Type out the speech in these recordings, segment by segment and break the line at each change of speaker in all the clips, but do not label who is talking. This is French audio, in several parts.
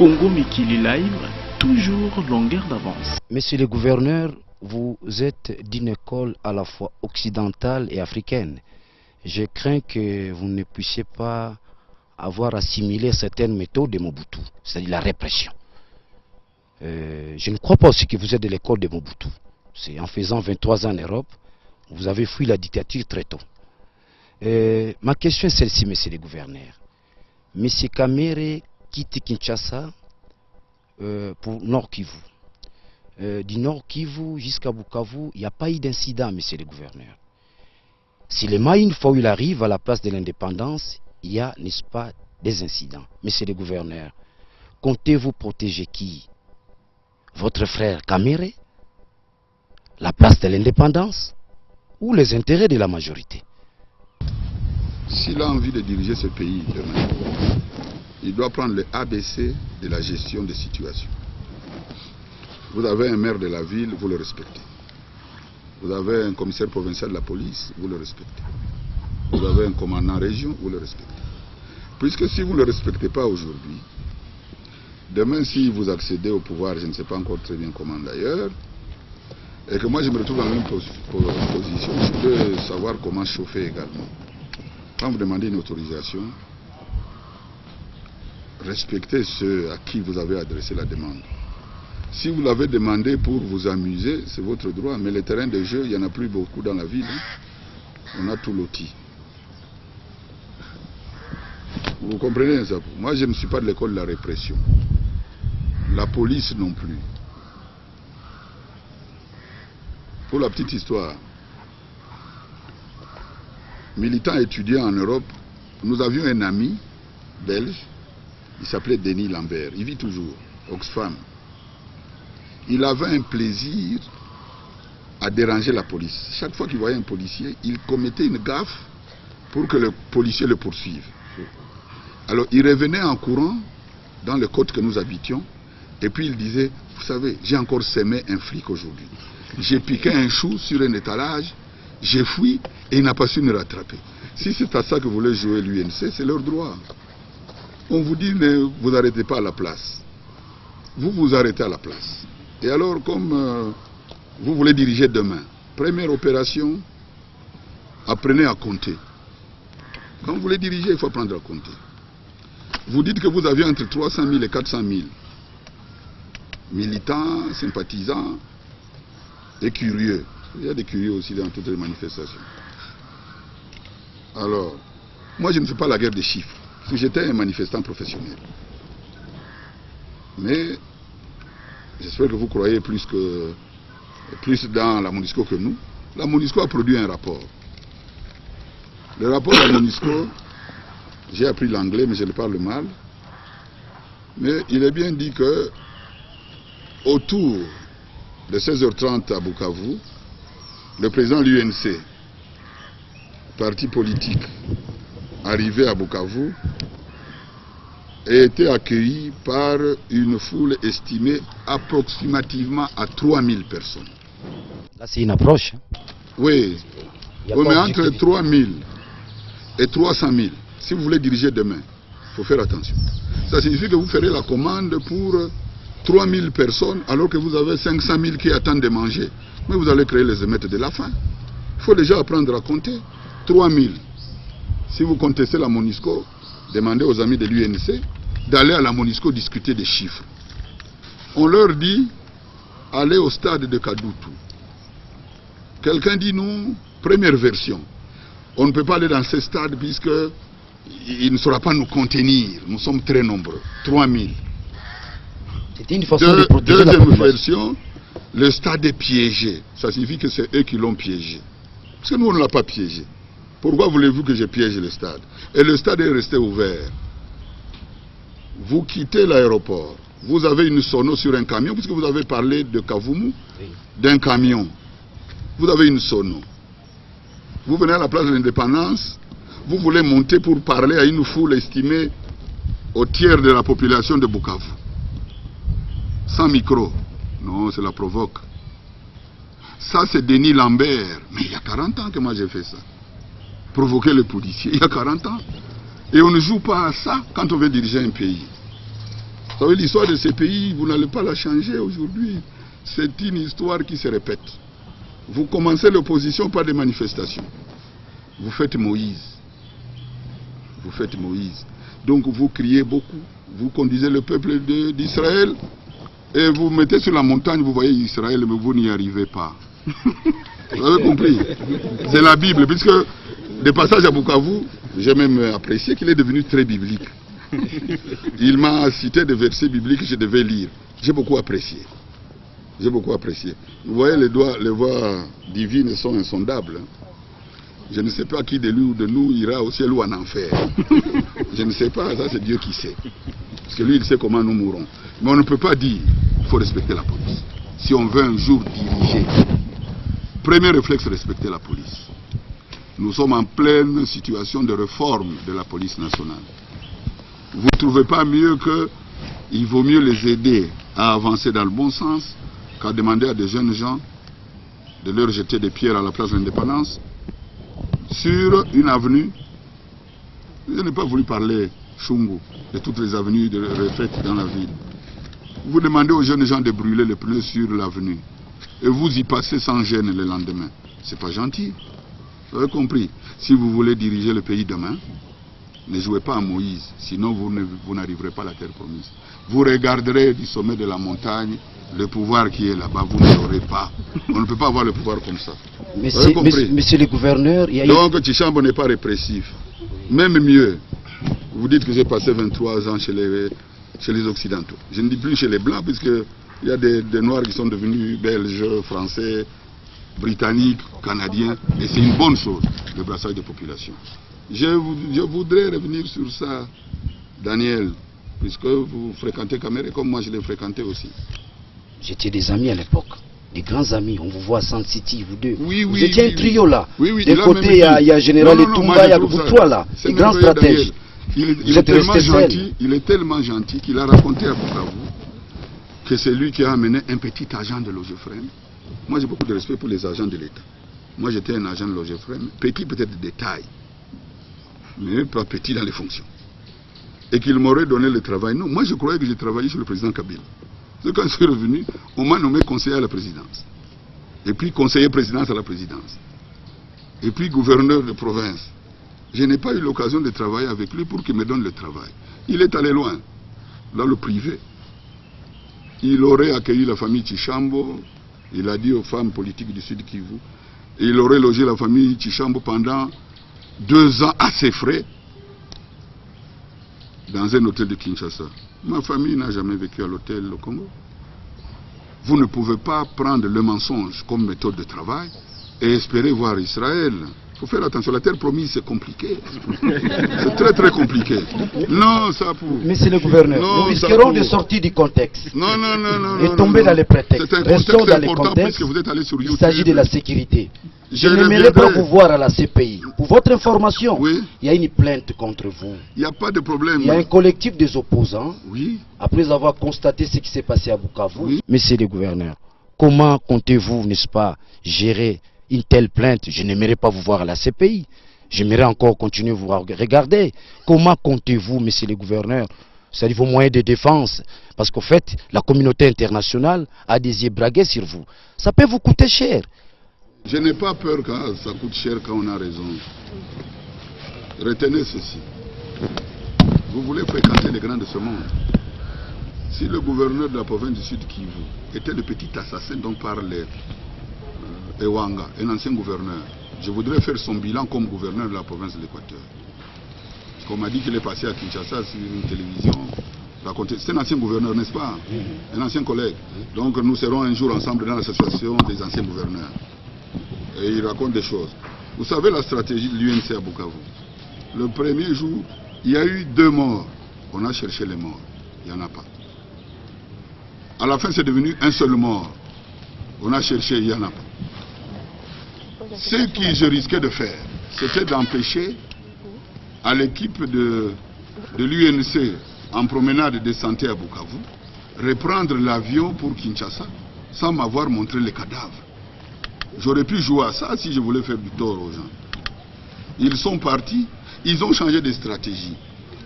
Congo Mikili Live, toujours longueur d'avance.
Monsieur le gouverneur, vous êtes d'une école à la fois occidentale et africaine. Je crains que vous ne puissiez pas avoir assimilé certaines méthodes de Mobutu, c'est-à-dire la répression. Je ne crois pas aussi que vous êtes de l'école de Mobutu. C'est en faisant 23 ans en Europe, vous avez fui la dictature très tôt. Ma question est celle-ci, monsieur le gouverneur. Monsieur Kamere quitte Kinshasa pour Nord Kivu. Du Nord Kivu jusqu'à Bukavu, il n'y a pas eu d'incident, monsieur le gouverneur. Si le Maï, une fois où il arrive à la place de l'indépendance, il y a, n'est-ce pas, des incidents. Monsieur le gouverneur, comptez-vous protéger qui? Votre frère Kamere? La place de l'indépendance? Ou les intérêts de la majorité?
S'il a envie de diriger ce pays demain, il doit prendre le ABC de la gestion des situations. Vous avez un maire de la ville, vous le respectez. Vous avez un commissaire provincial de la police, vous le respectez. Vous avez un commandant région, vous le respectez. Puisque si vous ne le respectez pas aujourd'hui, demain si vous accédez au pouvoir, je ne sais pas encore très bien comment d'ailleurs, et que moi je me retrouve dans la même position, je peux savoir comment chauffer également. Quand vous demandez une autorisation, respectez ceux à qui vous avez adressé la demande. Si vous l'avez demandé pour vous amuser, c'est votre droit, mais les terrains de jeu, il n'y en a plus beaucoup dans la ville. On a tout loti. Vous comprenez ça? Moi, je ne suis pas de l'école de la répression. La police non plus. Pour la petite histoire, militant étudiant en Europe, nous avions un ami belge, il s'appelait Denis Lambert, il vit toujours, Oxfam. Il avait un plaisir à déranger la police. Chaque fois qu'il voyait un policier, il commettait une gaffe pour que le policier le poursuive. Alors il revenait en courant dans le côte que nous habitions, et puis il disait, vous savez, j'ai encore semé un flic aujourd'hui. J'ai piqué un chou sur un étalage, j'ai fui et il n'a pas su me rattraper. Si c'est à ça que voulait jouer l'UNC, c'est leur droit. On vous dit, ne vous arrêtez pas à la place. Vous vous arrêtez à la place. Et alors, comme vous voulez diriger demain, première opération, apprenez à compter. Quand vous voulez diriger, il faut apprendre à compter. Vous dites que vous avez entre 300 000 et 400 000 militants, sympathisants et curieux. Il y a des curieux aussi dans toutes les manifestations. Alors, moi je ne fais pas la guerre des chiffres, parce que j'étais un manifestant professionnel. Mais j'espère que vous croyez plus dans la MONUSCO que nous. La MONUSCO a produit un rapport. Le rapport de la MONUSCO, j'ai appris l'anglais mais je le parle mal. Mais il est bien dit que autour de 16h30 à Bukavu, le président de l'UNC, parti politique, arrivé à Bukavu, a été accueilli par une foule estimée approximativement à 3000 personnes.
Là, c'est une approche.
Oui, mais entre 3000 et 300 000, si vous voulez diriger demain, il faut faire attention. Ça signifie que vous ferez la commande pour 3000 personnes alors que vous avez 500 000 qui attendent de manger. Mais vous allez créer les émeutes de la faim. Il faut déjà apprendre à compter. 3000. Si vous contestez la MONUSCO, demandez aux amis de l'UNC d'aller à la MONUSCO discuter des chiffres. On leur dit, allez au stade de Kadutu. Quelqu'un dit non, première version. On ne peut pas aller dans ce stade puisqu'il ne saura pas nous contenir. Nous sommes très nombreux, 3000.
C'était une façon de protéger la
Deuxième
population.
version, le stade est piégé. Ça signifie que c'est eux qui l'ont piégé. Parce que nous, on ne l'a pas piégé. Pourquoi voulez-vous que je piège le stade? Et le stade est resté ouvert. Vous quittez l'aéroport. Vous avez une sono sur un camion, puisque vous avez parlé de Kavumu, d'un camion. Vous avez une sono. Vous venez à la place de l'Indépendance, vous voulez monter pour parler à une foule estimée au tiers de la population de Bukavu. Sans micro. Non, cela provoque. Ça, c'est Denis Lambert. Mais il y a 40 ans que moi j'ai fait ça. Provoquer les policiers, il y a 40 ans. Et on ne joue pas à ça quand on veut diriger un pays. Vous savez, l'histoire de ces pays, vous n'allez pas la changer aujourd'hui. C'est une histoire qui se répète. Vous commencez l'opposition par des manifestations. Vous faites Moïse. Vous faites Moïse. Donc vous criez beaucoup. Vous conduisez le peuple d'Israël et vous mettez sur la montagne, vous voyez Israël, mais vous n'y arrivez pas. Vous avez compris? C'est la Bible, puisque des passages à Bukavu, j'ai même apprécié qu'il est devenu très biblique. Il m'a cité des versets bibliques que je devais lire. J'ai beaucoup apprécié. J'ai beaucoup apprécié. Vous voyez, les voies divines sont insondables. Je ne sais pas qui de lui ou de nous ira au ciel ou en enfer. Je ne sais pas, ça c'est Dieu qui sait. Parce que lui, il sait comment nous mourrons. Mais on ne peut pas dire qu'il faut respecter la police. Si on veut un jour diriger, premier réflexe, respecter la police. Nous sommes en pleine situation de réforme de la police nationale. Vous ne trouvez pas mieux qu'il vaut mieux les aider à avancer dans le bon sens qu'à demander à des jeunes gens de leur jeter des pierres à la place de l'indépendance sur une avenue. Je n'ai pas voulu parler, Chungu, de toutes les avenues de retraite dans la ville. Vous demandez aux jeunes gens de brûler les pneus sur l'avenue et vous y passez sans gêne le lendemain. C'est pas gentil. Vous avez compris? Si vous voulez diriger le pays demain, ne jouez pas à Moïse, sinon vous n'arriverez pas à la terre promise. Vous regarderez du sommet de la montagne le pouvoir qui est là-bas, vous ne l'aurez pas. On ne peut pas avoir le pouvoir comme ça.
Monsieur le gouverneur, il y a
donc Tshishamba n'est pas répressif. Même mieux, vous dites que j'ai passé 23 ans chez les Occidentaux. Je ne dis plus chez les Blancs, puisqu'il y a des Noirs qui sont devenus Belges, Français, Britanniques, Canadiens, et c'est une bonne chose, le brassage de population. Je voudrais revenir sur ça, Daniel, puisque vous fréquentez Caméré comme moi je l'ai fréquenté aussi.
J'étais des amis à l'époque, des grands amis. On vous voit à Sand City, vous deux.
Oui,
vous étiez un trio là.
Oui,
d'un côté, il y a Général Etumba, il y a vous trois là, des grands stratèges.
Il est tellement gentil qu'il a raconté à Bukavu que c'est lui qui a amené un petit agent de Logefrem. Moi j'ai beaucoup de respect pour les agents de l'État. Moi j'étais un agent de Logefrem, petit peut-être de détail, mais pas petit dans les fonctions. Et qu'il m'aurait donné le travail. Non, moi je croyais que j'ai travaillé sur le président Kabila. Quand je suis revenu, on m'a nommé conseiller à la présidence. Et puis conseiller présidence à la présidence. Et puis gouverneur de province. Je n'ai pas eu l'occasion de travailler avec lui pour qu'il me donne le travail. Il est allé loin, dans le privé. Il aurait accueilli la famille Tshichambo, il a dit aux femmes politiques du Sud Kivu, et il aurait logé la famille Tshichambo pendant 2 ans à ses frais, dans un hôtel de Kinshasa. Ma famille n'a jamais vécu à l'hôtel au Congo. Vous ne pouvez pas prendre le mensonge comme méthode de travail et espérer voir Israël. Il faut faire attention, la terre promise c'est compliqué. C'est très très compliqué. Non, ça pour...
Monsieur le gouverneur, nous risquerons de sortir du contexte.
Non.
Et tomber dans les prétextes.
C'est un
Restons
contexte
dans les
important
contextes.
puisque vous êtes allé sur YouTube.
Il s'agit de la sécurité. Je n'aimerais pas vous voir à la CPI. Pour votre information,
oui.
Il y a une plainte contre vous.
Il n'y a pas de problème.
Il y a un collectif des opposants.
Oui.
Après avoir constaté ce qui s'est passé à Bukavu.
Oui.
Monsieur le gouverneur, comment comptez-vous, n'est-ce pas, gérer une telle plainte? Je n'aimerais pas vous voir à la CPI. J'aimerais encore continuer à vous regarder. Comment comptez-vous, monsieur le gouverneur, c'est-à-dire vos moyens de défense? Parce qu'au fait, la communauté internationale a des yeux braqués sur vous. Ça peut vous coûter cher.
Je n'ai pas peur quand ça coûte cher quand on a raison. Retenez ceci. Vous voulez fréquenter les grands de ce monde. Si le gouverneur de la province du Sud Kivu était le petit assassin dont parle Ewanga, un ancien gouverneur, je voudrais faire son bilan comme gouverneur de la province de l'Équateur. On m'a dit qu'il est passé à Kinshasa sur une télévision. C'est un ancien gouverneur, n'est-ce pas? Un ancien collègue. Donc nous serons un jour ensemble dans l'association des anciens gouverneurs. Et il raconte des choses. Vous savez la stratégie de l'UNC à Bukavu. Le premier jour, il y a eu 2 morts. On a cherché les morts. Il n'y en a pas. À la fin, c'est devenu un seul mort. On a cherché, il n'y en a pas. Ce que je risquais de faire, c'était d'empêcher à l'équipe de l'UNC en promenade de santé à Bukavu reprendre l'avion pour Kinshasa sans m'avoir montré les cadavres. J'aurais pu jouer à ça si je voulais faire du tort aux gens. Ils sont partis, ils ont changé de stratégie.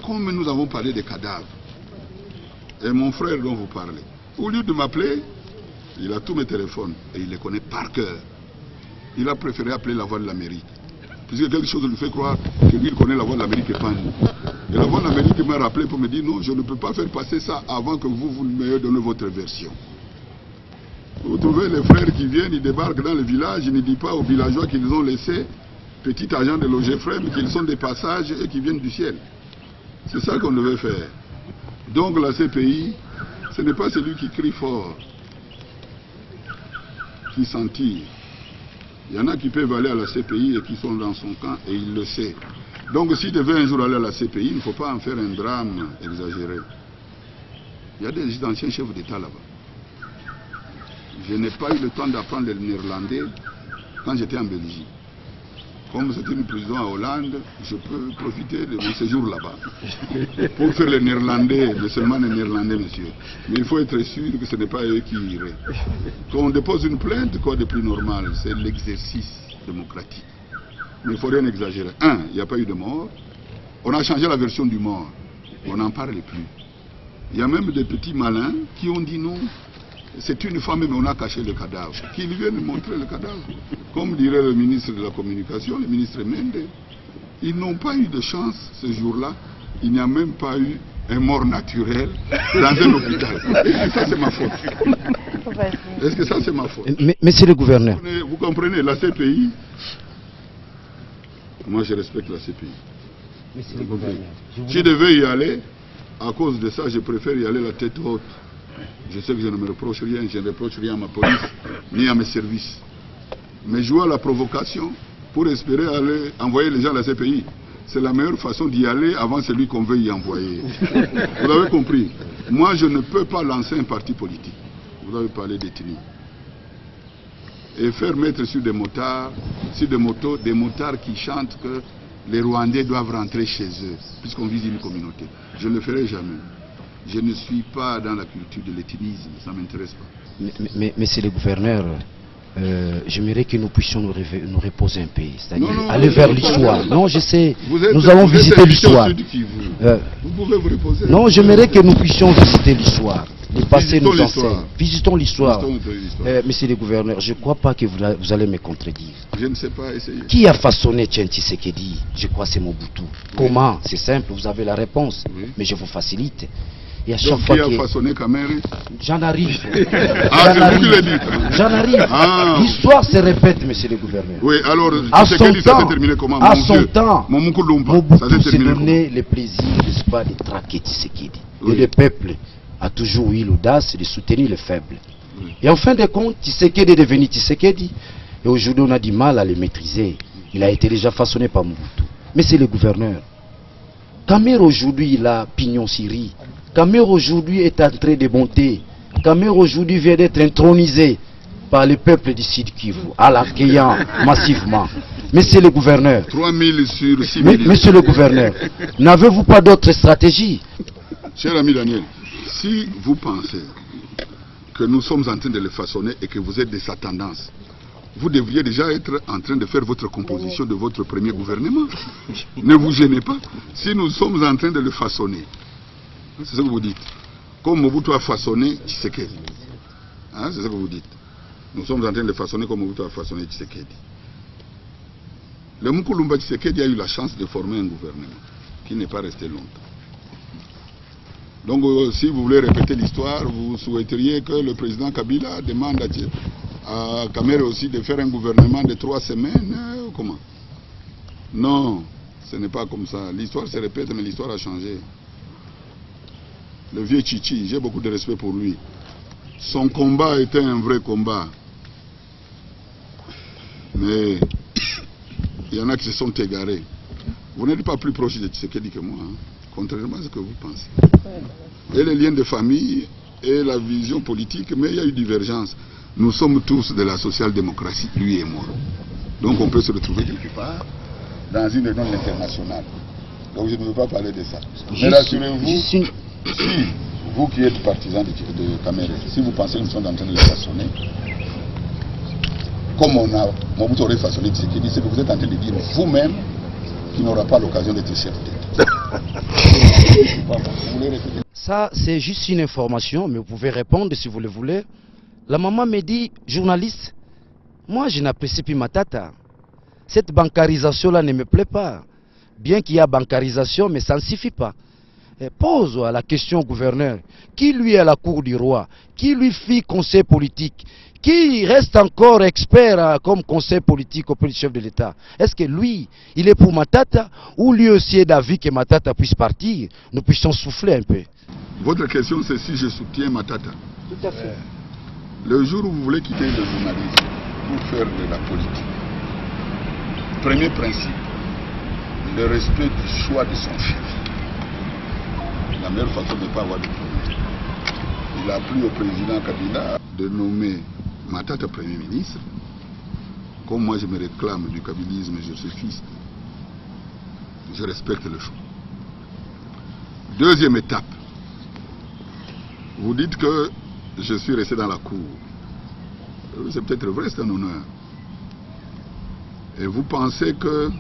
Comme nous avons parlé des cadavres, Et mon frère dont vous parlez, au lieu de m'appeler, il a tous mes téléphones et il les connaît par cœur. Il a préféré appeler la voix de l'Amérique. Puisque quelque chose lui fait croire que lui il connaît la voix de l'Amérique et pas nous. Et la voix de l'Amérique m'a rappelé pour me dire non, je ne peux pas faire passer ça avant que vous me donniez votre version. Vous trouvez les frères qui viennent, ils débarquent dans le village, ils ne disent pas aux villageois qu'ils ont laissé petit agent de Logefrem, qu'ils sont des passages et qui viennent du ciel. C'est ça qu'on devait faire. Donc la CPI, ce n'est pas celui qui crie fort, qui s'en tire. Il y en a qui peuvent aller à la CPI et qui sont dans son camp et il le sait. Donc s'il devait un jour aller à la CPI, il ne faut pas en faire un drame exagéré. Il y a des anciens chefs d'État là-bas. Je n'ai pas eu le temps d'apprendre le néerlandais quand j'étais en Belgique. Comme c'était une prison à Hollande, je peux profiter de mon séjour là-bas pour faire le néerlandais, mais seulement le néerlandais, monsieur. Mais il faut être sûr que ce n'est pas eux qui iraient. Quand on dépose une plainte, quoi de plus normal? C'est l'exercice démocratique. Mais il ne faut rien exagérer. Il n'y a pas eu de mort. On a changé la version du mort. On n'en parle plus. Il y a même des petits malins qui ont dit non. C'est une femme, mais on a caché le cadavre. Qu'ils viennent montrer le cadavre. Comme dirait le ministre de la Communication, le ministre Mende, ils n'ont pas eu de chance ce jour-là. Il n'y a même pas eu un mort naturel dans un hôpital. Est-ce que ça, c'est ma faute? Est-ce que ça, c'est ma faute?
Monsieur le gouverneur.
Vous comprenez, la CPI, moi je respecte la CPI.
Monsieur le gouverneur.
Si je devais y aller, à cause de ça, je préfère y aller la tête haute. Je sais que je ne me reproche rien, je ne reproche rien à ma police, ni à mes services. Mais jouer à la provocation pour espérer aller envoyer les gens à la CPI, c'est la meilleure façon d'y aller avant celui qu'on veut y envoyer. Vous avez compris? Moi, je ne peux pas lancer un parti politique. Vous avez parlé d'ethnie. Et faire mettre sur des motards, sur des motos, des motards qui chantent que les Rwandais doivent rentrer chez eux, puisqu'on vise une communauté. Je ne le ferai jamais. Je ne suis pas dans la culture de l'ethnisme, ça ne m'intéresse pas.
Monsieur le gouverneur, j'aimerais que nous puissions nous reposer un peu, c'est-à-dire aller vers l'histoire. Non, je sais, nous allons visiter l'histoire.
Vous pouvez vous reposer.
Non, j'aimerais que nous puissions visiter l'histoire. Le passé nous enseigne. Visitons l'histoire. Monsieur le gouverneur, je ne crois pas que vous allez me contredire.
Je ne sais pas, essayez.
Qui a façonné Tien Tshisekedi? Je crois que c'est Mobutu. Comment? C'est simple, vous avez la réponse, mais je vous facilite. Et à chaque
donc,
fois
qui a façonné Kamere?
J'en arrive.
C'est vous qui le dites.
J'en arrive. L'histoire se répète, monsieur le gouverneur.
Oui, alors,
à son temps,
ça s'est terminé comment?
À son temps,
Mobutu
s'est donné le plaisir, n'est-ce pas, de traquer Tshisekedi. Et le peuple a toujours eu l'audace de soutenir les faibles. Et en fin de compte, Tshisekedi est devenu Tshisekedi. Et aujourd'hui, on a du mal à le maîtriser. Il a été déjà façonné par Mobutu. Mais c'est le gouverneur. Kamere aujourd'hui, il a pignon Syrie. Kamere aujourd'hui est en train de monter. Kamere aujourd'hui vient d'être intronisé par le peuple du Sud Kivu, à l'accueillant massivement. Monsieur le gouverneur,
3000 sur 6 millions.
Monsieur le gouverneur, n'avez-vous pas d'autre stratégie?
Cher ami Daniel, si vous pensez que nous sommes en train de le façonner et que vous êtes de sa tendance, vous devriez déjà être en train de faire votre composition de votre premier gouvernement. Ne vous gênez pas. Si nous sommes en train de le façonner, c'est ce que vous dites. Comme Mobutu a façonné Tshisekedi. C'est ce que vous dites. Nous sommes en train de le façonner comme Mobutu a façonné Tshisekedi. Le Moukoulumba Tshisekedi a eu la chance de former un gouvernement qui n'est pas resté longtemps. Donc si vous voulez répéter l'histoire, vous souhaiteriez que le président Kabila demande à Kamere aussi de faire un gouvernement de 3 semaines comment? Non, ce n'est pas comme ça. L'histoire se répète, mais l'histoire a changé. Le vieux Chichi, j'ai beaucoup de respect pour lui. Son combat était un vrai combat. Mais il y en a qui se sont égarés. Vous n'êtes pas plus proche de Tshisekedi que moi, contrairement à ce que vous pensez. Et les liens de famille et la vision politique, mais il y a eu divergence. Nous sommes tous de la social-démocratie, lui et moi. Donc on peut se retrouver quelque part dans une réunion internationale. Donc je ne veux pas parler de ça. Mais rassurez-vous, si vous qui êtes partisan de Kamere, si vous pensez que nous sommes en train de le façonner, comme Mobutu aurait façonné Tshisekedi, c'est que vous êtes en train de dire vous-même qu'il n'aura pas l'occasion d'être chef d'État.
Ça, c'est juste une information, mais vous pouvez répondre si vous le voulez. La maman me dit, journaliste, moi je n'apprécie plus Matata. Cette bancarisation-là ne me plaît pas. Bien qu'il y a bancarisation, mais ça ne suffit pas. Pose la question au gouverneur. Qui lui est à la cour du roi? Qui lui fit conseil politique? Qui reste encore expert comme conseil politique auprès du chef de l'État? Est-ce que lui, il est pour Matata ou lui aussi est d'avis que Matata puisse partir? Nous puissions souffler un peu.
Votre question, c'est si je soutiens Matata.
Tout à fait.
Le jour où vous voulez quitter le journalisme pour faire de la politique, premier principe, le respect du choix de son chef. La meilleure façon de ne pas avoir de problème. Il a plu au président Kabila de nommer Matata Premier ministre. Comme moi je me réclame du kabylisme, je suis fils. Je respecte le choix. Deuxième étape. Vous dites que je suis resté dans la cour. C'est peut-être vrai, c'est un honneur. Et vous pensez que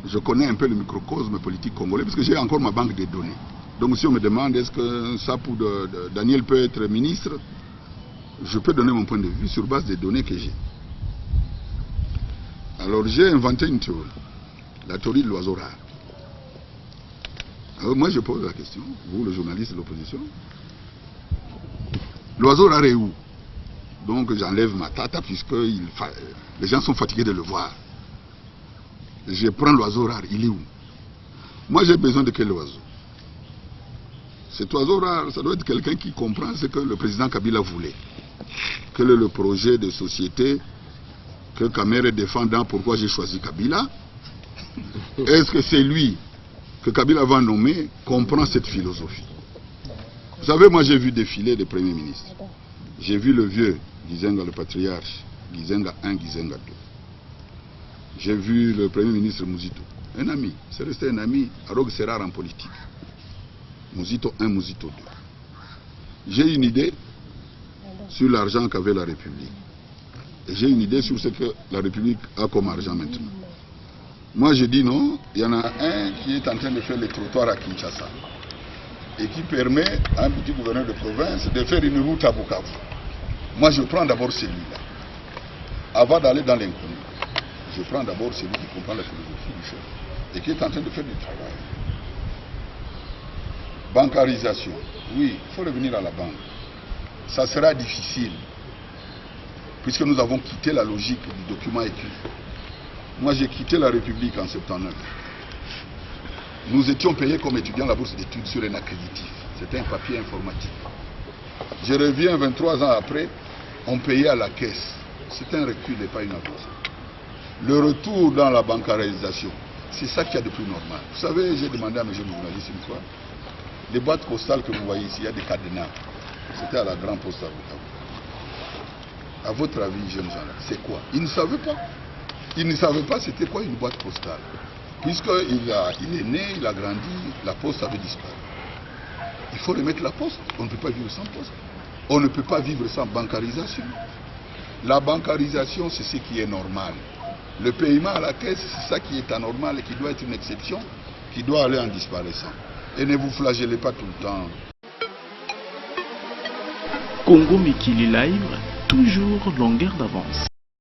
je connais un peu le microcosme politique congolais, parce que j'ai encore ma banque de données. Donc si on me demande est-ce que Sapou de Daniel peut être ministre, je peux donner mon point de vue sur base des données que j'ai. Alors j'ai inventé une théorie, la théorie de l'oiseau rare. Alors moi je pose la question, vous le journaliste de l'opposition, l'oiseau rare est où? Donc j'enlève Matata puisque les gens sont fatigués de le voir. Je prends l'oiseau rare, il est où? Moi j'ai besoin de quel oiseau? Cet oiseau rare, ça doit être quelqu'un qui comprend ce que le président Kabila voulait. Quel est le projet de société que Kamere défendant, pourquoi j'ai choisi Kabila? Est-ce que c'est lui que Kabila va nommer comprend cette philosophie? Vous savez, moi j'ai vu défiler des premiers ministres. J'ai vu le vieux Gizenga, le patriarche, Gizenga 1, Gizenga 2. J'ai vu le premier ministre Mouzito, un ami, c'est resté un ami, alors que c'est rare en politique. Mouzito 1, Mouzito 2. J'ai une idée sur l'argent qu'avait la République. Et j'ai une idée sur ce que la République a comme argent maintenant. Moi je dis non, il y en a un qui est en train de faire les trottoirs à Kinshasa et qui permet à un petit gouverneur de province de faire une route à Bukavu. Moi je prends d'abord celui-là. Avant d'aller dans l'inconnu, je prends d'abord celui qui comprend la philosophie du chef et qui est en train de faire du travail. Bancarisation, oui, il faut revenir à la banque. Ça sera difficile, puisque nous avons quitté la logique du document écrit. Moi, j'ai quitté la République en 79. Nous étions payés comme étudiants à la bourse d'études sur un accréditif. C'était un papier informatique. Je reviens 23 ans après, on payait à la caisse. C'est un recul et pas une avancée. Le retour dans la bancarisation, c'est ça qu'il y a de plus normal. Vous savez, j'ai demandé à mes jeunes journalistes une fois, les boîtes postales que vous voyez ici, il y a des cadenas. C'était à la Grande Poste à Bukavu. À votre avis, jeunes gens, c'est quoi? Ils ne savaient pas. Ils ne savaient pas c'était quoi une boîte postale. Puisqu'il est né, il a grandi, la poste avait disparu. Il faut remettre la poste. On ne peut pas vivre sans poste. On ne peut pas vivre sans bancarisation. La bancarisation, c'est ce qui est normal. Le paiement à la caisse, c'est ça qui est anormal et qui doit être une exception, qui doit aller en disparaissant. Et ne vous flagellez pas tout le temps.
Congo Mikili Live, toujours longueur d'avance.